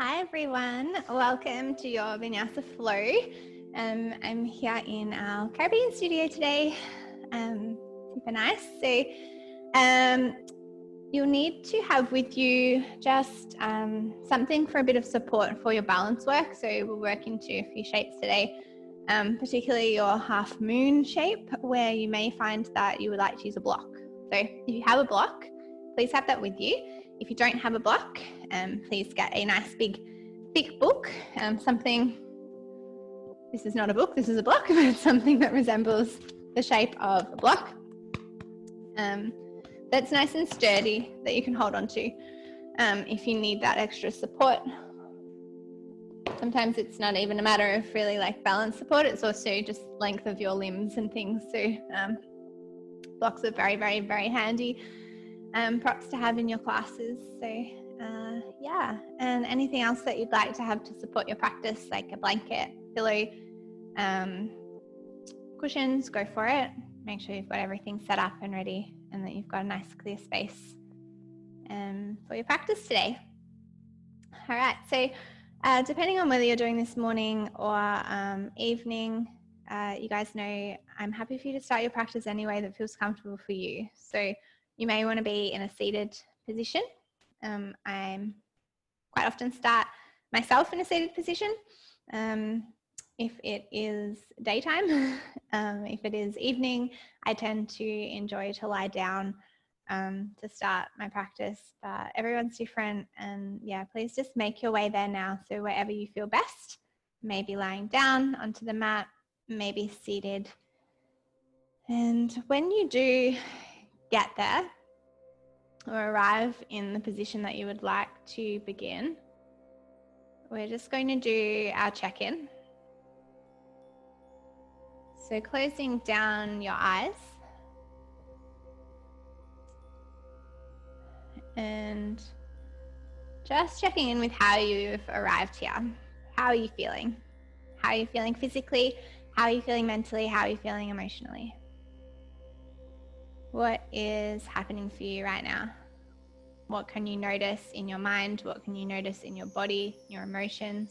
Hi everyone, welcome to your Vinyasa Flow. I'm here in our Caribbean studio today, super nice. So you'll need to have with you just something for a bit of support for your balance work. So we'll work into a few shapes today, particularly your half moon shape, where you may find that you would like to use a block. So if you have a block, please have that with you. If you don't have a block, please get a nice big thick book, something, this is not a book, this is a block, but it's something that resembles the shape of a block, that's nice and sturdy that you can hold on to if you need that extra support. Sometimes it's not even a matter of really like balance support, it's also just length of your limbs and things. So blocks are very, very, very handy props to have in your classes. So yeah, and anything else that you'd like to have to support your practice, like a blanket, pillow, cushions, go for it. Make sure you've got everything set up and ready and that you've got a nice clear space for your practice today. All right, so depending on whether you're doing this morning or evening, you guys know I'm happy for you to start your practice any way that feels comfortable for you. So you may want to be in a seated position. I'm quite often start myself in a seated position. If it is daytime, if it is evening, I tend to enjoy to lie down to start my practice, but everyone's different. And yeah, please just make your way there now. So wherever you feel best, maybe lying down onto the mat, maybe seated. And when you do get there or arrive in the position that you would like to begin, we're just going to do our check-in. So closing down your eyes and just checking in with how you've arrived here. How are you feeling? How are you feeling physically? How are you feeling mentally? How are you feeling emotionally? What is happening for you right now? What can you notice in your mind? What can you notice in your body, your emotions?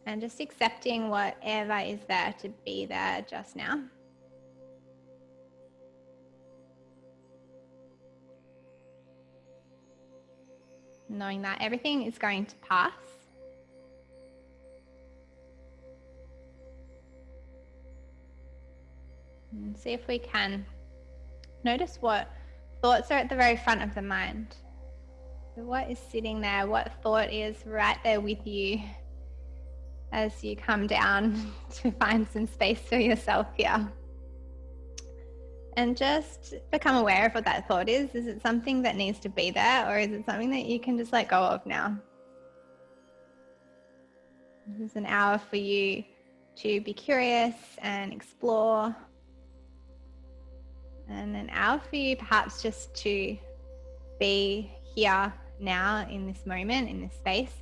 And just accepting whatever is there to be there just now. Knowing that everything is going to pass. And see if we can notice what thoughts are at the very front of the mind. So what is sitting there? What thought is right there with you as you come down to find some space for yourself here? And just become aware of what that thought is. Is it something that needs to be there, or is it something that you can just let go of now? This is an hour for you to be curious and explore. And an hour for you perhaps just to be here now in this moment, in this space,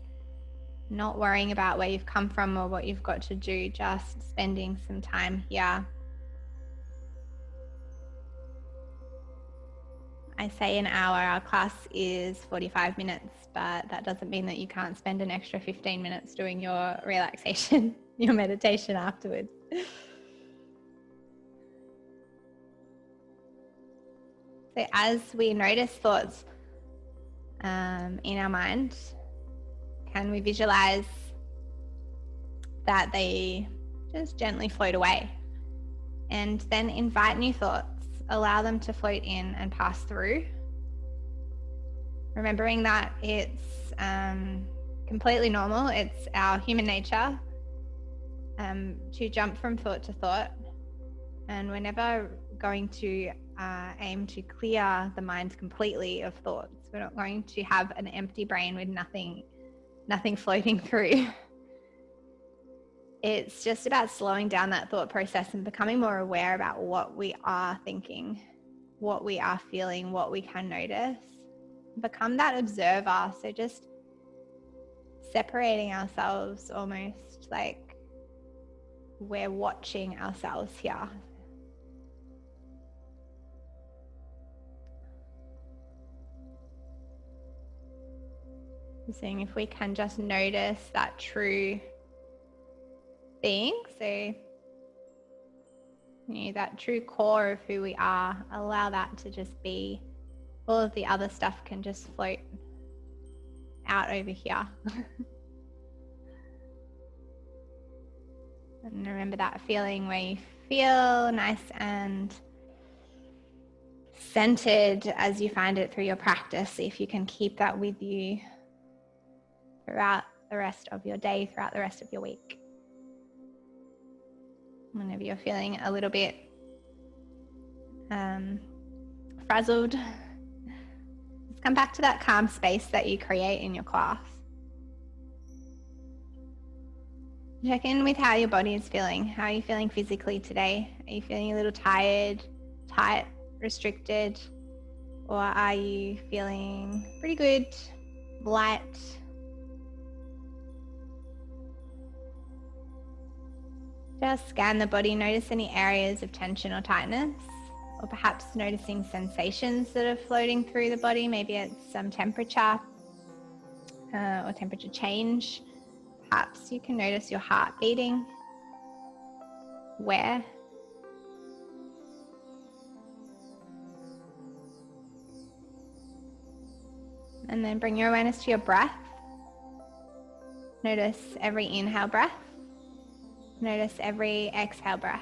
not worrying about where you've come from or what you've got to do, just spending some time here. I say an hour, our class is 45 minutes, but that doesn't mean that you can't spend an extra 15 minutes doing your relaxation, your meditation afterwards. So as we notice thoughts in our mind, can we visualize that they just gently float away? And then invite new thoughts. Allow them to float in and pass through. Remembering that it's completely normal. It's our human nature to jump from thought to thought. And we're never going to aim to clear the mind completely of thoughts. We're not going to have an empty brain with nothing floating through. It's just about slowing down that thought process and becoming more aware about what we are thinking, what we are feeling, what we can notice. Become that observer. So just separating ourselves, almost like we're watching ourselves here. Seeing if we can just notice that true being. So, that true core of who we are, allow that to just be. All of the other stuff can just float out over here. And remember that feeling where you feel nice and centered as you find it through your practice. See if you can keep that with you throughout the rest of your day, throughout the rest of your week. Whenever you're feeling a little bit frazzled, just come back to that calm space that you create in your class. Check in with how your body is feeling. How are you feeling physically today? Are you feeling a little tired, tight, restricted? Or are you feeling pretty good, light? Just scan the body, notice any areas of tension or tightness, or perhaps noticing sensations that are floating through the body. Maybe it's some temperature or temperature change. Perhaps you can notice your heart beating. Where? And then bring your awareness to your breath. Notice every inhale breath. Notice every exhale breath.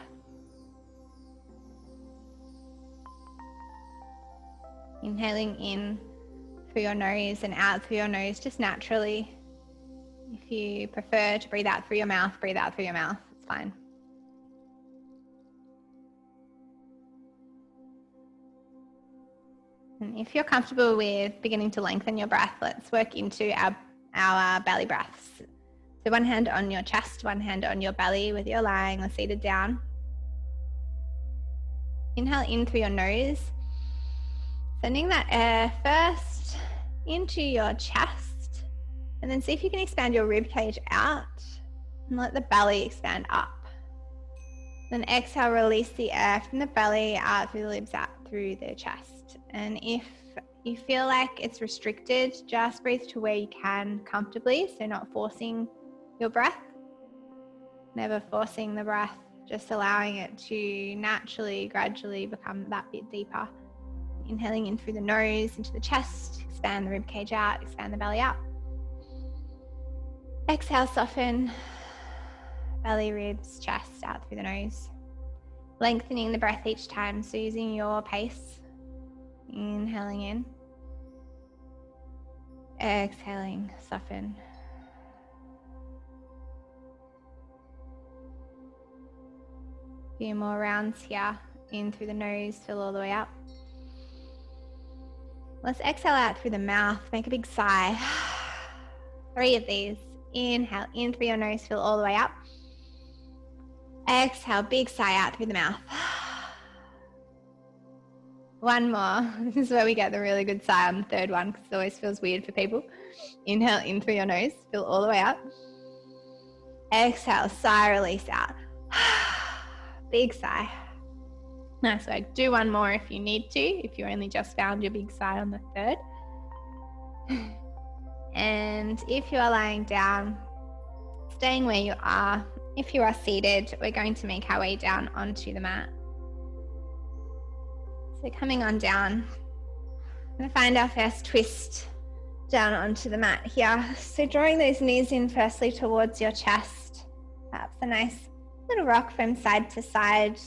Inhaling in through your nose and out through your nose just naturally. If you prefer to breathe out through your mouth, breathe out through your mouth. It's fine. And if you're comfortable with beginning to lengthen your breath, let's work into our belly breaths. So one hand on your chest, one hand on your belly, whether you're lying or seated down. Inhale in through your nose, sending that air first into your chest, and then see if you can expand your rib cage out and let the belly expand up. Then exhale, release the air from the belly out through the lips, out through the chest. And if you feel like it's restricted, just breathe to where you can comfortably, so not forcing your breath, never forcing the breath, just allowing it to naturally, gradually become that bit deeper. Inhaling in through the nose, into the chest, expand the rib cage out, expand the belly out. Exhale, soften, belly, ribs, chest out through the nose. Lengthening the breath each time, so using your pace. Inhaling in. Exhaling, soften. Few more rounds here. In through the nose, fill all the way up. Let's exhale out through the mouth. Make a big sigh. 3 of these. Inhale in through your nose, fill all the way up. Exhale, big sigh out through the mouth. 1 more. This is where we get the really good sigh on the third one, because it always feels weird for people. Inhale in through your nose, fill all the way up. Exhale, sigh, release out. Big sigh. Nice work. Do 1 more if you need to, if you only just found your big sigh on the third. And if you are lying down, staying where you are. If you are seated, we're going to make our way down onto the mat. So coming on down, I'm going to find our first twist down onto the mat here. So drawing those knees in firstly towards your chest. Perhaps a nice little rock from side to side.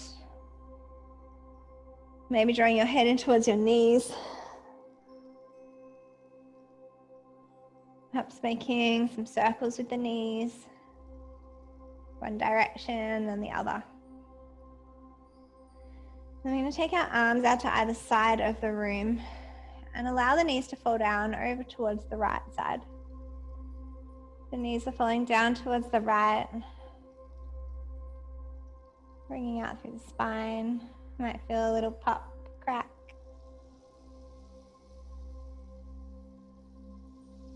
Maybe drawing your head in towards your knees. Perhaps making some circles with the knees. One direction, then the other. Then we're going to take our arms out to either side of the room and allow the knees to fall down over towards the right side. The knees are falling down towards the right, bringing out through the spine. You might feel a little pop, crack.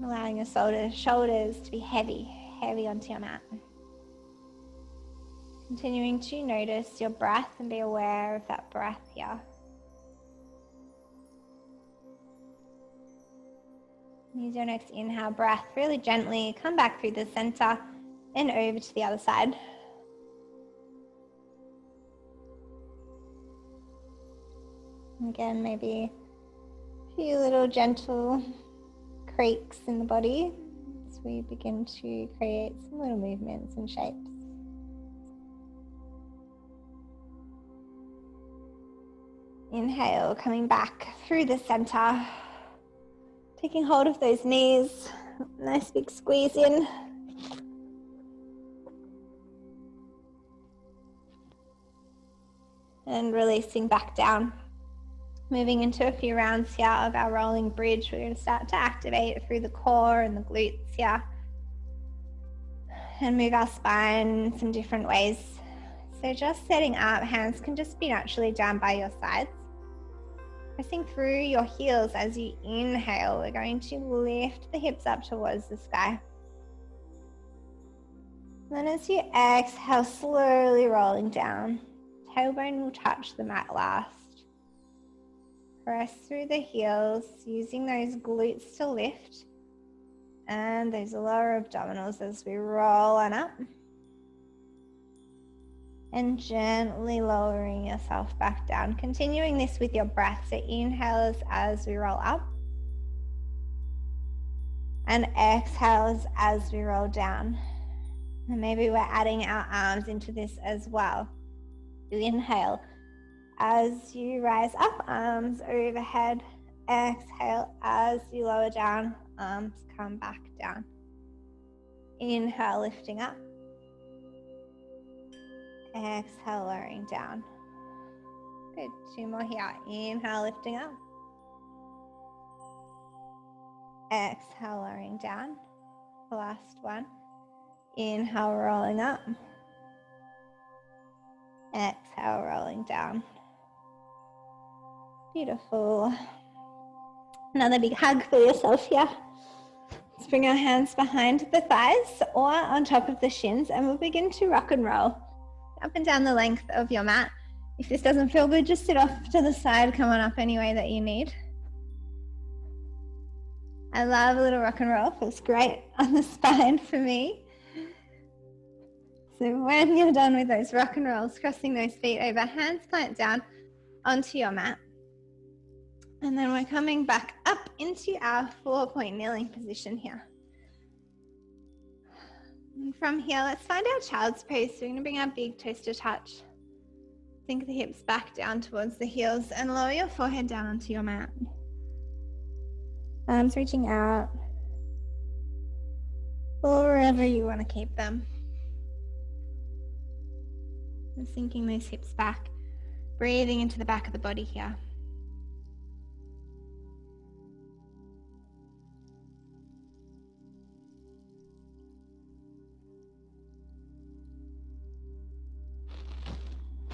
Allowing your shoulders to be heavy onto your mat. Continuing to notice your breath and be aware of that breath here. Use your next inhale breath really gently. Come back through the center and over to the other side. Again, maybe a few little gentle creaks in the body as we begin to create some little movements and shapes. Inhale, coming back through the center, taking hold of those knees, nice big squeeze in. And releasing back down. Moving into a few rounds here of our rolling bridge. We're going to start to activate through the core and the glutes here. And move our spine in some different ways. So just setting up, hands can just be naturally down by your sides. Pressing through your heels as you inhale. We're going to lift the hips up towards the sky. Then as you exhale, slowly rolling down. Tailbone will touch the mat last. Press through the heels, using those glutes to lift and those lower abdominals as we roll on up. And gently lowering yourself back down. Continuing this with your breath. So inhales as we roll up. And exhales as we roll down. And maybe we're adding our arms into this as well. You inhale. As you rise up, arms overhead. Exhale as you lower down, arms come back down. Inhale, lifting up. Exhale, lowering down. Good, 2 more here. Inhale, lifting up. Exhale, lowering down. Last one. Inhale, rolling up. Exhale, rolling down. Beautiful. Another big hug for yourself here. Let's bring our hands behind the thighs or on top of the shins, and we'll begin to rock and roll up and down the length of your mat. If this doesn't feel good, just sit off to the side, come on up any way that you need. I love a little rock and roll. Feels great on the spine for me. So when you're done with those rock and rolls, crossing those feet over, hands plant down onto your mat. And then we're coming back up into our 4-point kneeling position here. And from here, let's find our child's pose. So we're going to bring our big toes to touch. Sink the hips back down towards the heels and lower your forehead down onto your mat. Arms reaching out, or wherever you want to keep them. And sinking those hips back, breathing into the back of the body here.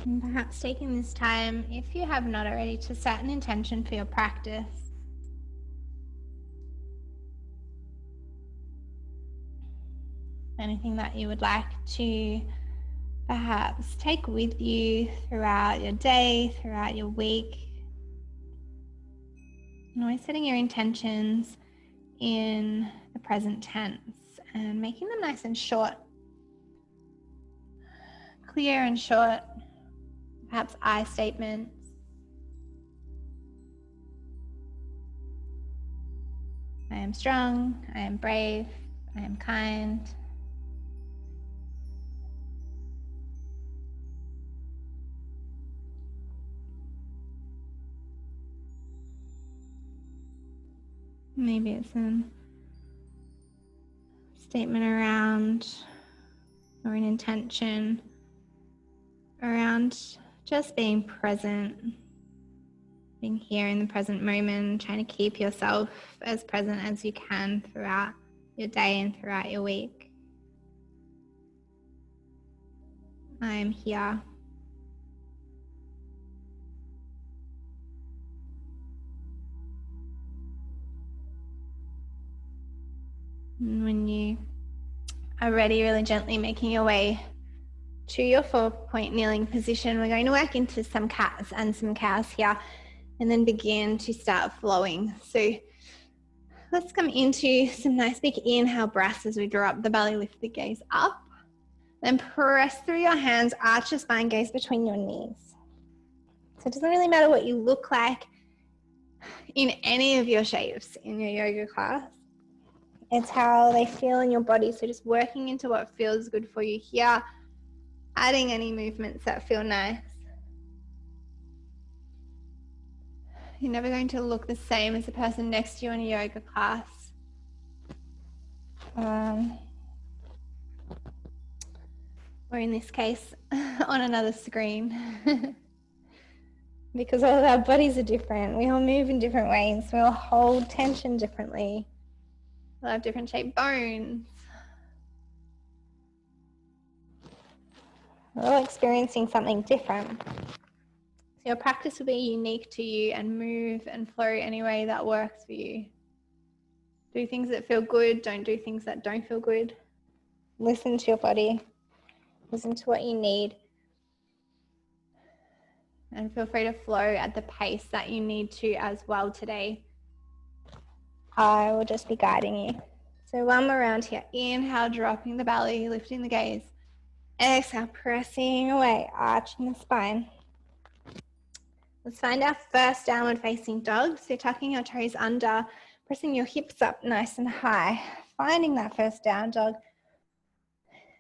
And perhaps taking this time, if you have not already, to set an intention for your practice. Anything that you would like to perhaps take with you throughout your day, throughout your week. And always setting your intentions in the present tense and making them nice and short. Clear and short. Perhaps I statements. I am strong, I am brave, I am kind. Maybe it's a statement around, or an intention around just being present, being here in the present moment, trying to keep yourself as present as you can throughout your day and throughout your week. I am here. And when you are ready, really gently making your way to your 4-point kneeling position, we're going to work into some cats and some cows here and then begin to start flowing. So Let's come into some nice big inhale breaths as we draw up the belly, lift the gaze up. Then press through your hands, arch your spine, gaze between your knees. So it doesn't really matter what you look like in any of your shapes in your yoga class. It's how they feel in your body. So just working into what feels good for you here, adding any movements that feel nice. You're never going to look the same as the person next to you in a yoga class. Or in this case, on another screen. Because all of our bodies are different. We all move in different ways. We all hold tension differently. We'll have different shaped bones. We're all experiencing something different. So your practice will be unique to you and move and flow any way that works for you. Do things that feel good. Don't do things that don't feel good. Listen to your body. Listen to what you need. And feel free to flow at the pace that you need to as well today. I will just be guiding you. So one more round here. Inhale, dropping the belly, lifting the gaze. Exhale, pressing away, arching the spine. Let's find our first downward facing dog. So tucking your toes under, pressing your hips up nice and high. Finding that first down dog.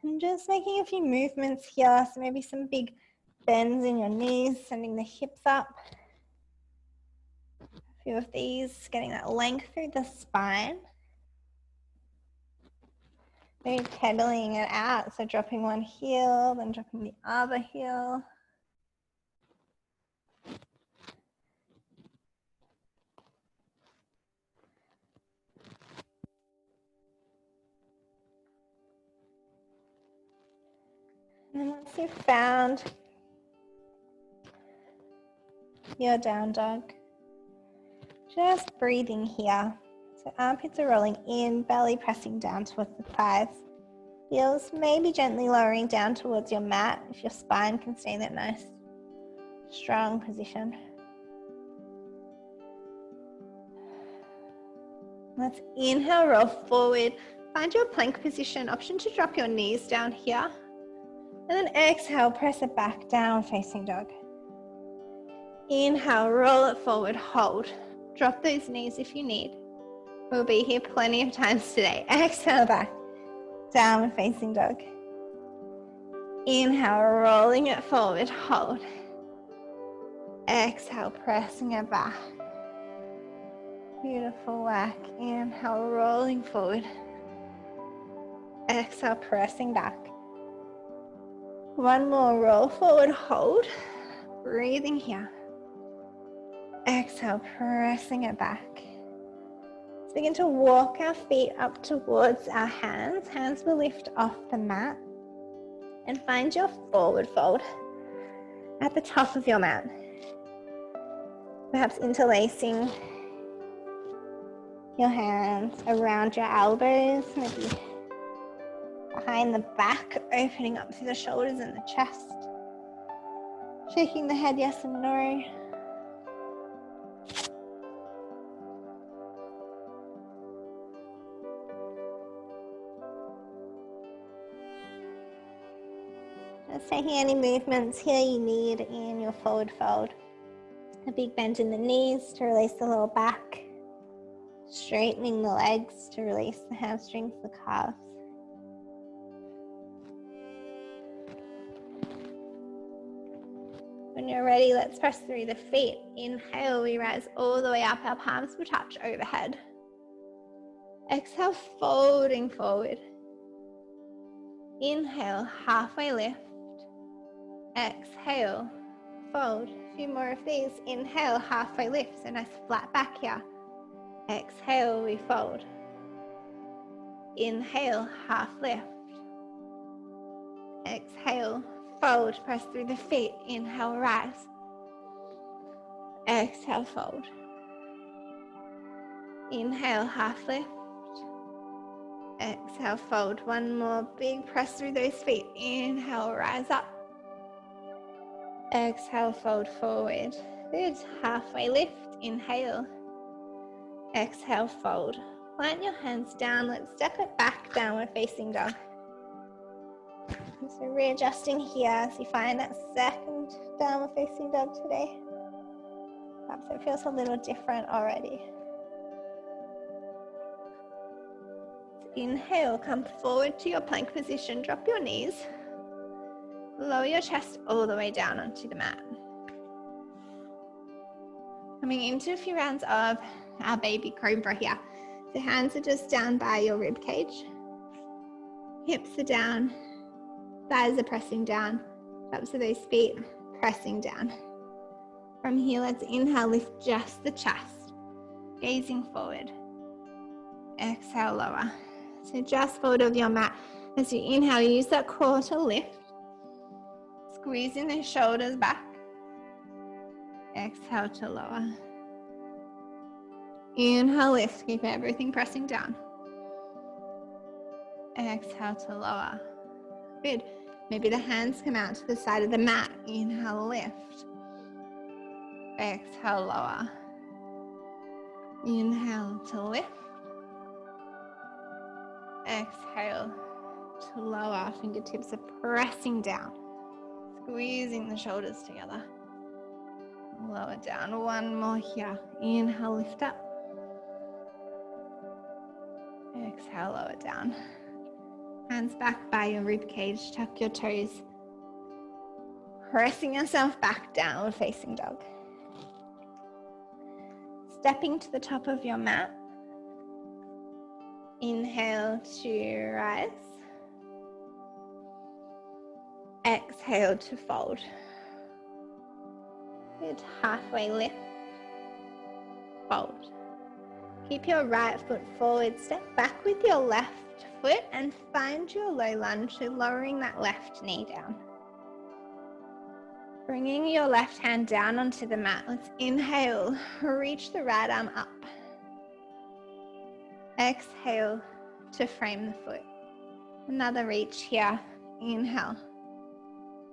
And just making a few movements here. So maybe some big bends in your knees, sending the hips up. A few of these, getting that length through the spine. Maybe pedaling it out. So dropping one heel, then dropping the other heel. And then once you've found your down dog, just breathing here. So armpits are rolling in, belly pressing down towards the thighs. Heels maybe gently lowering down towards your mat if your spine can stay in that nice, strong position. Let's inhale, roll forward. Find your plank position. Option to drop your knees down here. And then exhale, press it back, down facing dog. Inhale, roll it forward, hold. Drop those knees if you need. We'll be here plenty of times today. Exhale back, downward facing dog. Inhale, rolling it forward, hold. Exhale, pressing it back. Beautiful work. Inhale, rolling forward. Exhale, pressing back. One more, roll forward, hold. Breathing here. Exhale, pressing it back. Let's begin to walk our feet up towards our hands. Hands will lift off the mat. And find your forward fold at the top of your mat. Perhaps interlacing your hands around your elbows, maybe behind the back, opening up through the shoulders and the chest. Shaking the head yes and no. Just taking any movements here you need in your forward fold. A big bend in the knees to release the lower back. Straightening the legs to release the hamstrings, the calves. When you're ready, let's press through the feet. Inhale, we rise all the way up. Our palms will touch overhead. Exhale, folding forward. Inhale, halfway lift. Exhale, fold. A few more of these. Inhale, halfway lift. So nice flat back here. Exhale, we fold. Inhale, half lift. Exhale, fold. Press through the feet. Inhale, rise. Exhale, fold. Inhale, half lift. Exhale, fold. One more big press through those feet. Inhale, rise up. Exhale, fold forward. Good. Halfway lift. Inhale. Exhale, fold. Plant your hands down. Let's step it back, downward facing dog. So readjusting here as you find that second downward facing dog today. Perhaps it feels a little different already. So inhale, come forward to your plank position. Drop your knees. Lower your chest all the way down onto the mat. Coming into a few rounds of our baby cobra here. The hands are just down by your rib cage. Hips are down. Thighs are pressing down. Tops of those feet pressing down. From here, let's inhale, lift just the chest. Gazing forward. Exhale, lower. So just forward of your mat. As you inhale, use that core to lift. Squeezing the shoulders back. Exhale to lower. Inhale, lift. Keep everything pressing down. Exhale to lower. Good. Maybe the hands come out to the side of the mat. Inhale, lift. Exhale, lower. Inhale to lift. Exhale to lower. Fingertips are pressing down. Squeezing the shoulders together. Lower down. One more here. Inhale, lift up. Exhale, lower down. Hands back by your rib cage. Tuck your toes. Pressing yourself back, downward facing dog. Stepping to the top of your mat. Inhale to rise. Exhale to fold. Good. Halfway lift. Fold. Keep your right foot forward. Step back with your left foot and find your low lunge, so lowering that left knee down. Bringing your left hand down onto the mat. Let's inhale. Reach the right arm up. Exhale to frame the foot. Another reach here. Inhale.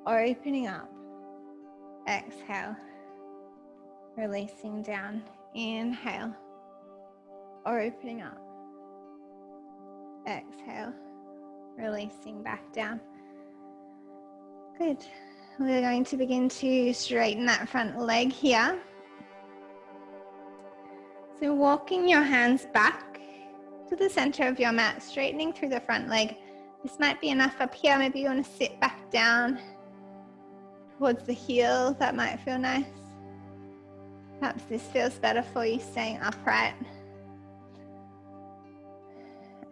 Opening up. Exhale. Releasing down. Inhale. Opening up. Exhale. Releasing back down. Good. We're going to begin to straighten that front leg here. So walking your hands back to the center of your mat, straightening through the front leg. This might be enough up here. Maybe you want to sit back down towards the heel. That might feel nice. Perhaps this feels better for you, staying upright.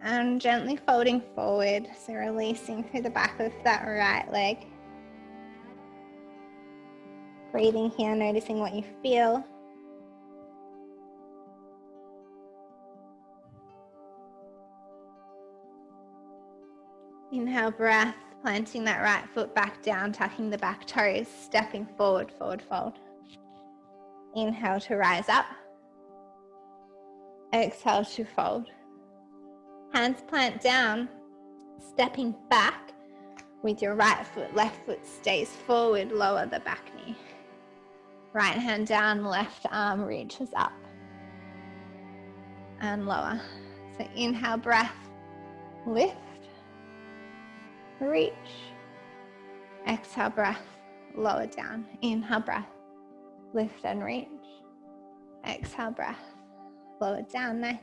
And gently folding forward, so releasing through the back of that right leg. Breathing here, noticing what you feel. Inhale, breath, planting that right foot back down, tucking the back toes, stepping forward, forward fold. Inhale to rise up. Exhale to fold. Hands plant down, stepping back with your right foot. Left foot stays forward, lower the back knee. Right hand down, left arm reaches up and lower. So inhale, breath, lift, reach. Exhale, breath, lower down. Inhale, breath, lift and reach. Exhale, breath, lower down. Nice.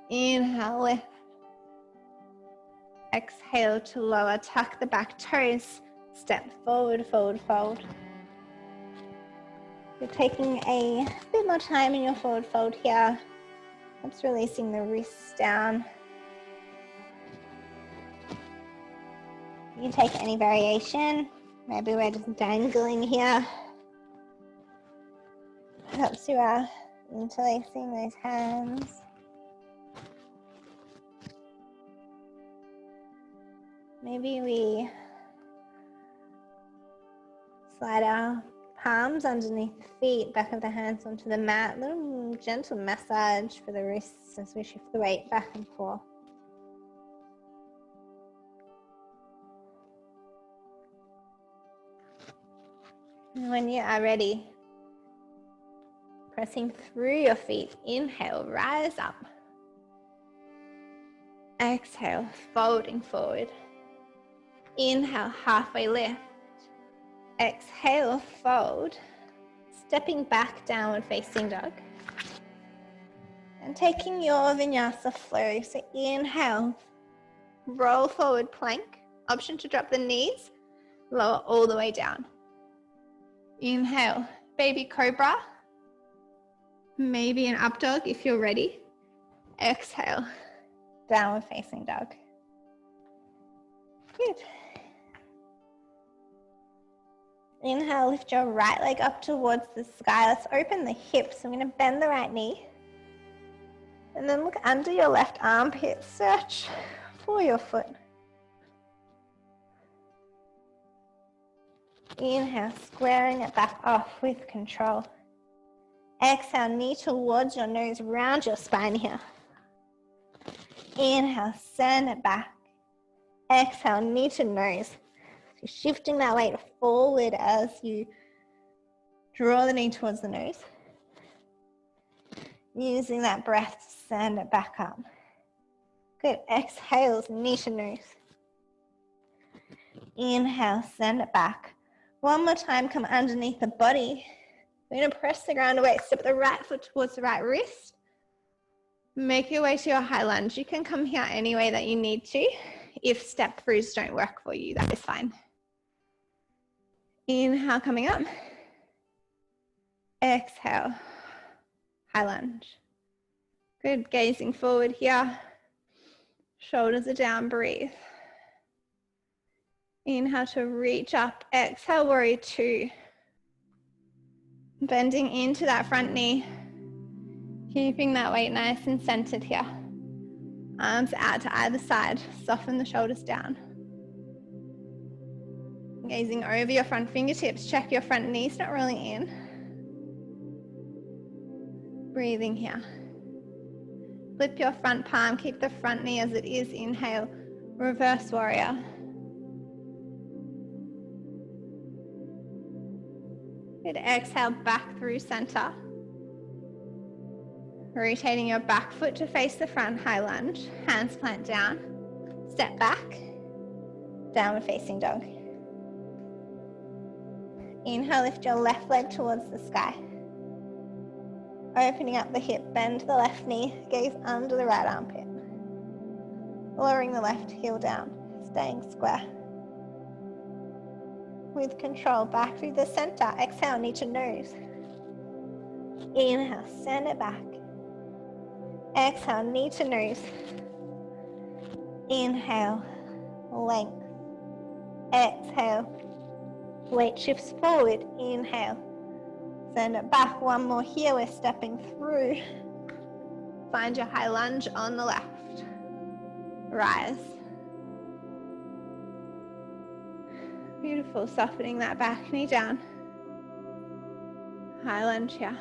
Inhale, lift. Exhale to lower, tuck the back toes, step forward, forward fold. You're taking a bit more time in your forward fold here. Perhaps releasing the wrists down. You can take any variation. Maybe we're just dangling here. Perhaps you are interlacing those hands. Maybe we slide our palms underneath the feet, back of the hands onto the mat. A little gentle massage for the wrists as we shift the weight back and forth. And when you are ready, pressing through your feet, inhale, rise up. Exhale, folding forward. Inhale, halfway lift. Exhale, fold. Stepping back, downward facing dog. And taking your vinyasa flow. So inhale, roll forward plank. Option to drop the knees, lower all the way down. Inhale, baby cobra. Maybe an up dog if you're ready. Exhale, downward facing dog. Good. Inhale, lift your right leg up towards the sky. Let's open the hips. I'm going to bend the right knee. And then look under your left armpit. Search for your foot. Inhale, squaring it back off with control. Exhale, knee towards your nose, round your spine here. Inhale, send it back. Exhale, knee to nose. So shifting that weight forward as you draw the knee towards the nose. Using that breath to send it back up. Good. Exhales, knee to nose. Inhale, send it back. One more time, come underneath the body. We're going to press the ground away. Step the right foot towards the right wrist. Make your way to your high lunge. You can come here any way that you need to. If step throughs don't work for you, that is fine. Inhale, coming up. Exhale, high lunge. Good, gazing forward here. Shoulders are down, breathe. Inhale to reach up. Exhale, warrior two. Bending into that front knee. Keeping that weight nice and centered here. Arms out to either side. Soften the shoulders down. Gazing over your front fingertips. Check your front knees not rolling in. Breathing here. Flip your front palm. Keep the front knee as it is. Inhale. Reverse warrior. Good. Exhale back through center. Rotating your back foot to face the front, high lunge. Hands plant down. Step back. Downward facing dog. Inhale, lift your left leg towards the sky. Opening up the hip, bend the left knee, gaze under the right armpit. Lowering the left heel down, staying square. With control, back through the center. Exhale, knee to nose. Inhale, send it back. Exhale, knee to nose. Inhale, length. Exhale, weight shifts forward. Inhale, send it back. One more here, we're stepping through. Find your high lunge on the left. Rise. Beautiful, softening that back knee down. High lunge here.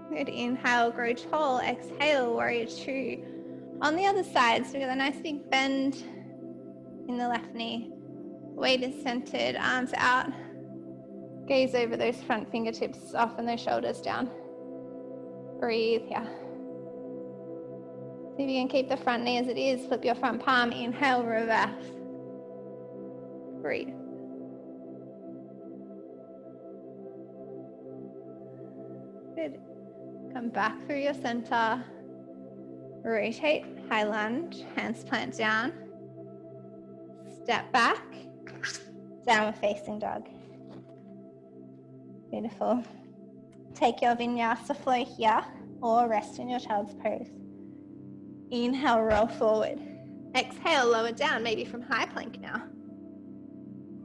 Good, inhale, grow tall. Exhale, warrior two. On the other side, so we've got a nice big bend in the left knee. Weight is centered, arms out. Gaze over those front fingertips, soften those shoulders down. Breathe here. See if you can keep the front knee as it is. Flip your front palm, inhale, reverse. Breathe. Good. Come back through your center. Rotate, high lunge, hands plant down. Step back, downward facing dog. Beautiful. Take your vinyasa flow here or rest in your child's pose. Inhale, roll forward. Exhale, lower down, maybe from high plank now.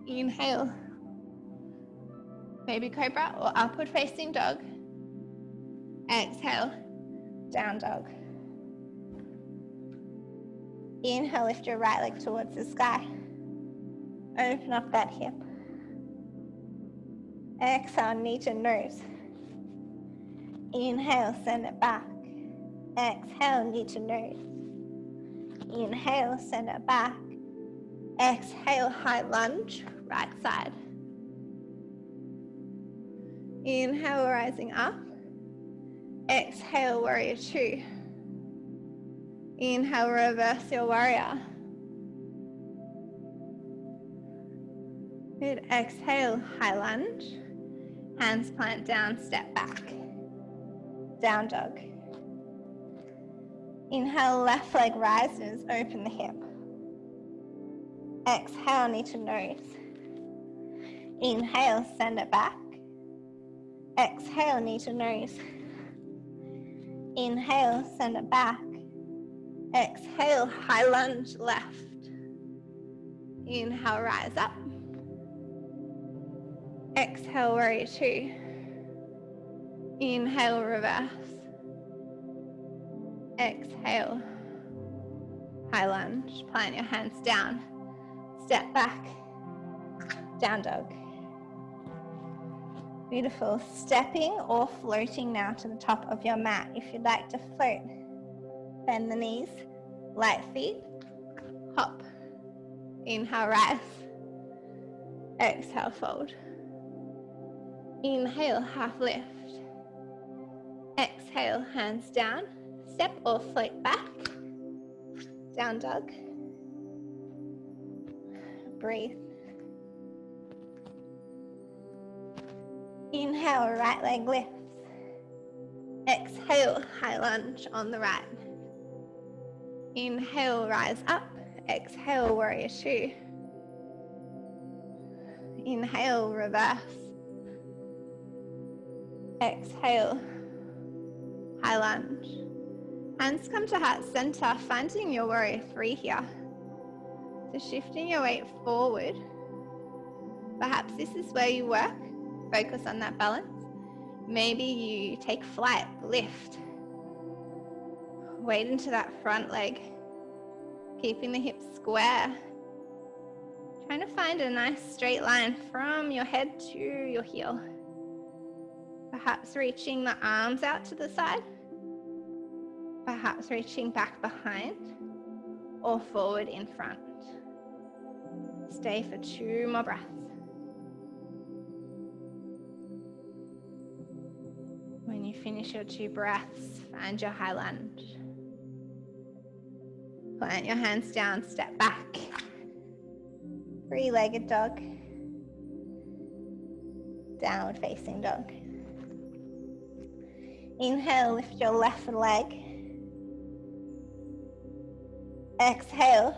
Inhale, baby cobra or upward facing dog. Exhale, down dog. Inhale, lift your right leg towards the sky. Open up that hip. Exhale, knee to nose. Inhale, send it back. Exhale, knee to nose. Inhale, send it back. Exhale, high lunge, right side. Inhale, rising up. Exhale, warrior two. Inhale, reverse your warrior. Good. Exhale, high lunge. Hands plant down, step back. Down dog. Inhale, left leg rises, open the hip. Exhale, knee to nose. Inhale, send it back. Exhale, knee to nose. Inhale, send it back. Exhale, high lunge left. Inhale, rise up. Exhale, warrior two. Inhale, reverse. Exhale, high lunge. Plant your hands down. Step back. Down dog. Beautiful. Stepping or floating now to the top of your mat. If you'd like to float, bend the knees, light feet, hop. Inhale, rise. Exhale, fold. Inhale, half lift. Exhale, hands down. Step or float back. Down dog. Breathe. Inhale, right leg lifts. Exhale, high lunge on the right. Inhale, rise up. Exhale, warrior two. Inhale, reverse. Exhale, high lunge. Hands come to heart center, finding your warrior three here. So shifting your weight forward. Perhaps this is where you work. Focus on that balance. Maybe you take flight, lift. Weight into that front leg. Keeping the hips square. Trying to find a nice straight line from your head to your heel. Perhaps reaching the arms out to the side. Perhaps reaching back behind or forward in front. Stay for 2 more breaths. When you finish your 2 breaths, find your high lunge. Plant your hands down, step back. 3-legged dog. Downward facing dog. Inhale, lift your left leg. Exhale,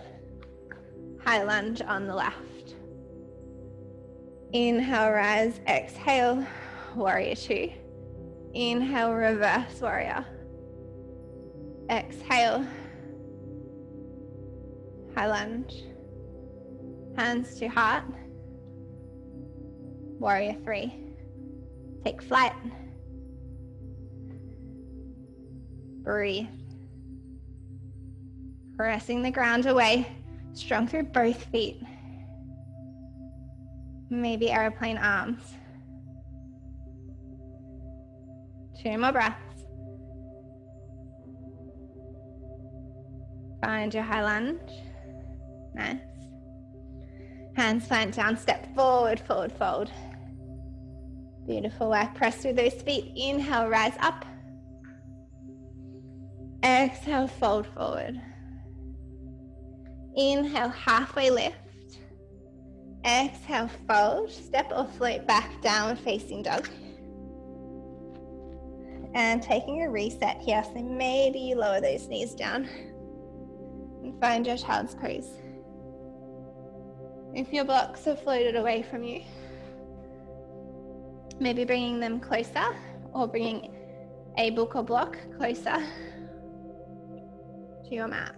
high lunge on the left. Inhale, rise. Exhale, warrior two. Inhale, reverse warrior. Exhale, high lunge. Hands to heart. Warrior three. Take flight. Breathe. Pressing the ground away, strong through both feet. Maybe airplane arms. 2 more breaths. Find your high lunge. Nice. Hands plant down, step forward, forward, fold. Beautiful work. Press through those feet. Inhale, rise up. Exhale, fold forward. Inhale, halfway lift. Exhale, fold. Step or float back, downward facing dog. And taking a reset here, so maybe you lower those knees down and find your child's pose. If your blocks have floated away from you, maybe bringing them closer or bringing a book or block closer to your mat.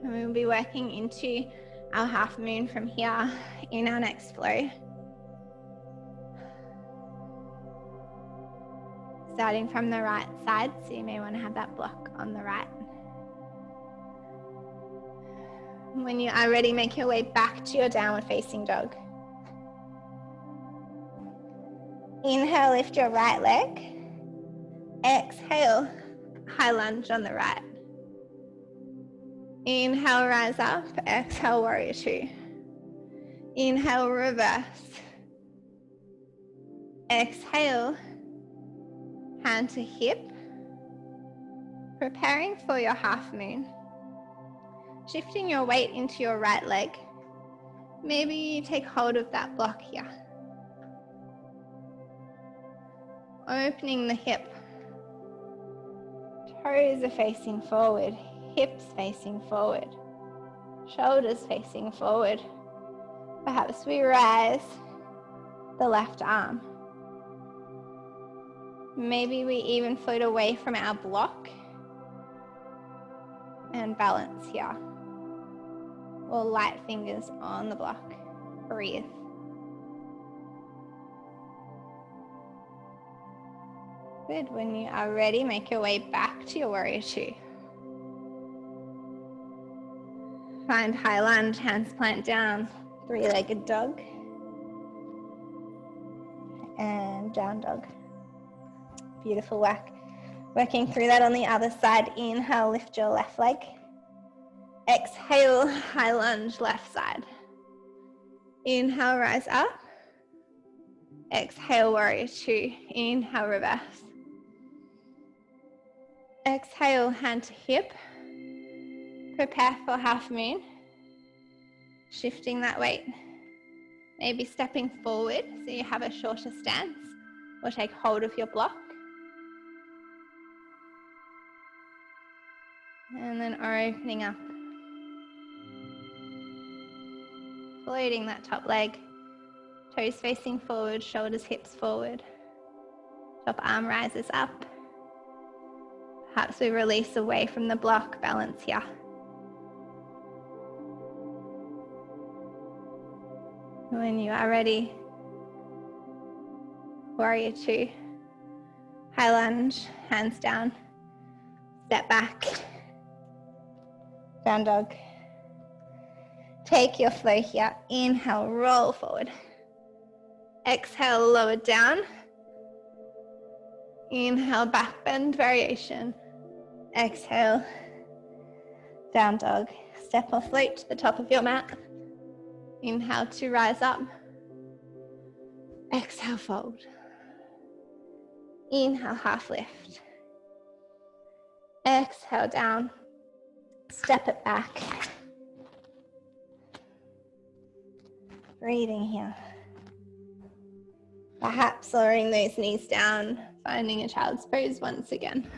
And we will be working into our half moon from here in our next flow. Starting from the right side, so you may want to have that block on the right. When you are ready, make your way back to your downward facing dog. Inhale, lift your right leg. Exhale, high lunge on the right. Inhale, rise up. Exhale, warrior two. Inhale, reverse. Exhale, hand to hip. Preparing for your half moon. Shifting your weight into your right leg. Maybe you take hold of that block here. Opening the hip. Toes are facing forward, hips facing forward, shoulders facing forward. Perhaps we rise the left arm. Maybe we even float away from our block and balance here. Or light fingers on the block. Breathe. Good. When you are ready, make your way back to your warrior two. Find high lunge, hands plant down, three-legged dog, and down dog. Beautiful work. Working through that on the other side. Inhale, lift your left leg. Exhale, high lunge, left side. Inhale, rise up. Exhale, warrior two. Inhale, reverse. Exhale, hand to hip. Prepare for half moon. Shifting that weight. Maybe stepping forward so you have a shorter stance, or take hold of your block. And then opening up. Floating that top leg. Toes facing forward, shoulders, hips forward. Top arm rises up. Perhaps we release away from the block, balance here. When you are ready, warrior two. High lunge, hands down. Step back. Down dog. Take your flow here. Inhale, roll forward. Exhale, lower down. Inhale, back bend variation. Exhale, down dog. Step or float to the top of your mat. Inhale to rise up. Exhale, fold. Inhale, half lift. Exhale, down. Step it back. Breathing here. Perhaps lowering those knees down, finding a child's pose once again.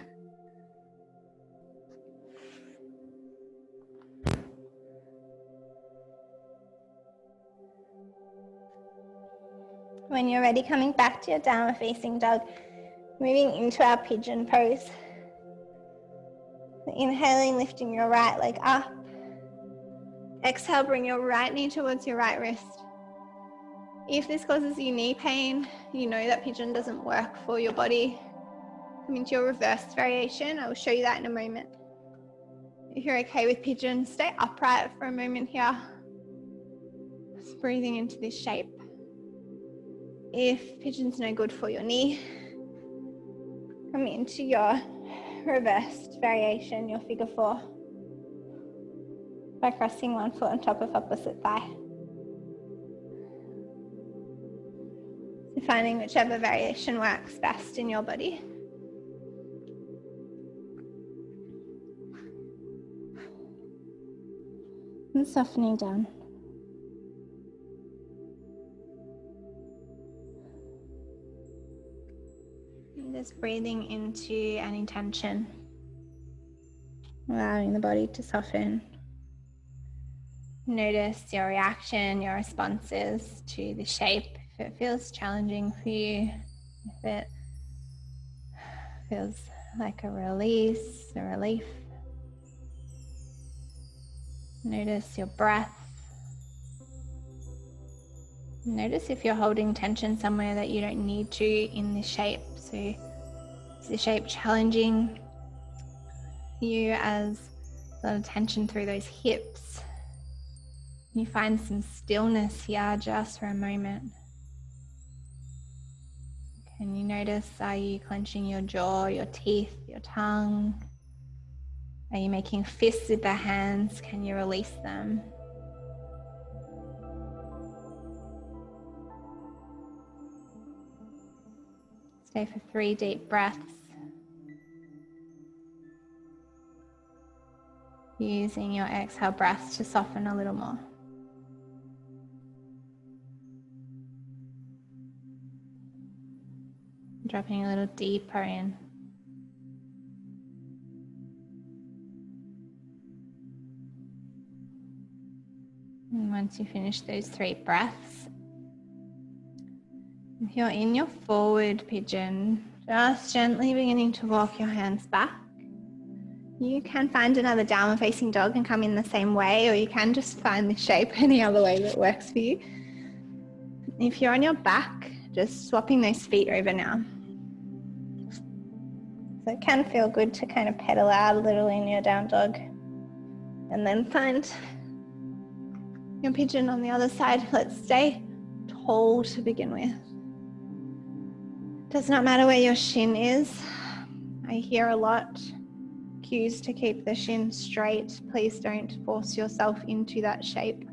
When you're ready, coming back to your downward facing dog, moving into our pigeon pose. Inhaling, lifting your right leg up. Exhale, bring your right knee towards your right wrist. If this causes you knee pain, you know that pigeon doesn't work for your body. Come into your reverse variation. I will show you that in a moment. If you're okay with pigeon, stay upright for a moment here. Just breathing into this shape. If pigeon's no good for your knee, come into your reversed variation, your figure four, by crossing one foot on top of opposite thigh. So finding whichever variation works best in your body. And softening down. And just breathing into an intention, allowing the body to soften. Notice your reaction, your responses to the shape. If it feels challenging for you, if it feels like a release, a relief. Notice your breath. Notice if you're holding tension somewhere that you don't need to in this shape. So is the shape challenging you as a lot of tension through those hips? You find some stillness here just for a moment. Can you notice, are you clenching your jaw, your teeth, your tongue? Are you making fists with the hands? Can you release them? Stay for 3 deep breaths. Using your exhale breath to soften a little more. Dropping a little deeper in. And once you finish those 3 breaths, if you're in your forward pigeon, just gently beginning to walk your hands back. You can find another downward facing dog and come in the same way, or you can just find the shape any other way that works for you. If you're on your back, just swapping those feet over now. So it can feel good to kind of pedal out a little in your down dog and then find your pigeon on the other side. Let's stay tall to begin with. Does not matter where your shin is. I hear a lot cues to keep the shin straight. Please don't force yourself into that shape.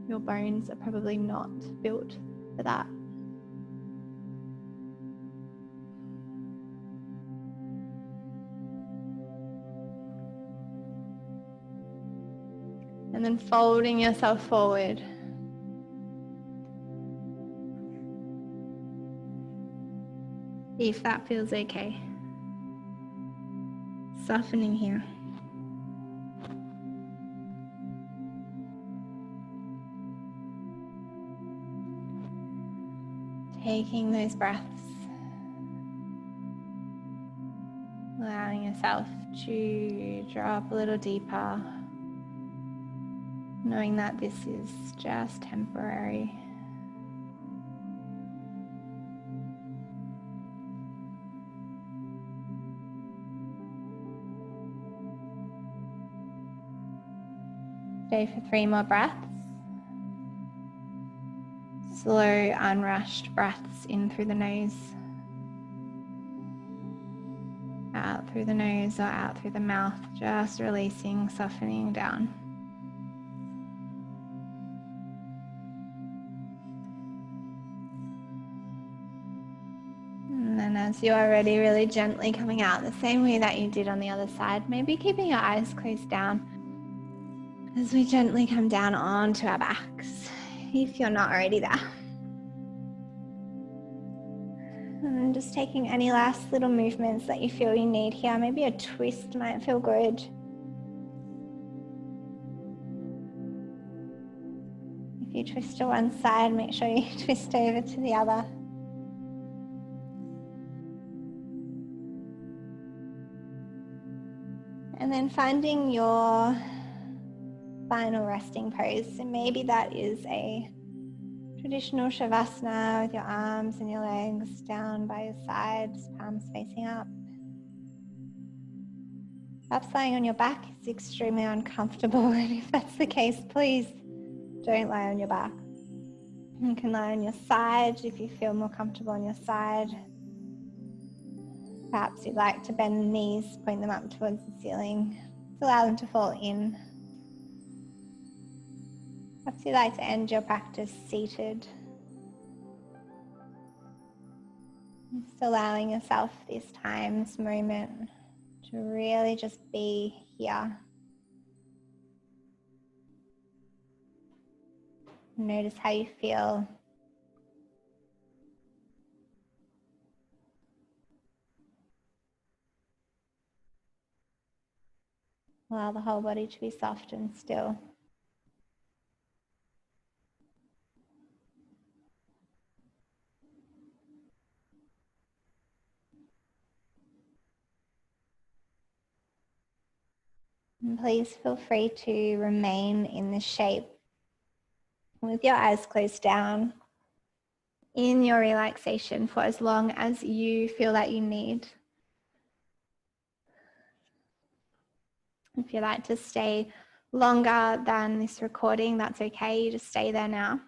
Your bones are probably not built for that. And then folding yourself forward. If that feels okay. Softening here. Taking those breaths. Allowing yourself to drop a little deeper. Knowing that this is just temporary. Stay for 3 more breaths. Slow, unrushed breaths in through the nose. Out through the nose or out through the mouth. Just releasing, softening down. And then as you are ready, really gently coming out the same way that you did on the other side. Maybe keeping your eyes closed down as we gently come down onto our backs, if you're not already there. And just taking any last little movements that you feel you need here. Maybe a twist might feel good. If you twist to one side, make sure you twist over to the other. And then finding your final resting pose. So maybe that is a traditional shavasana with your arms and your legs down by your sides, palms facing up. Perhaps lying on your back is extremely uncomfortable, and if that's the case, please don't lie on your back. You can lie on your side if you feel more comfortable on your side. Perhaps you'd like to bend the knees, point them up towards the ceiling. Just allow them to fall in. Perhaps you'd like to end your practice seated. Just allowing yourself this time, this moment, to really just be here. Notice how you feel. Allow the whole body to be soft and still. And please feel free to remain in this shape with your eyes closed down in your relaxation for as long as you feel that you need. If you'd like to stay longer than this recording, that's okay. You just stay there now.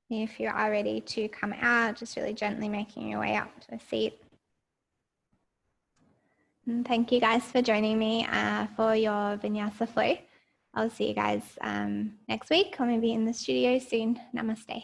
If you are ready to come out, just really gently making your way up to a seat. And thank you guys for joining me for your Vinyasa flow. I'll see you guys next week or maybe in the studio soon. Namaste.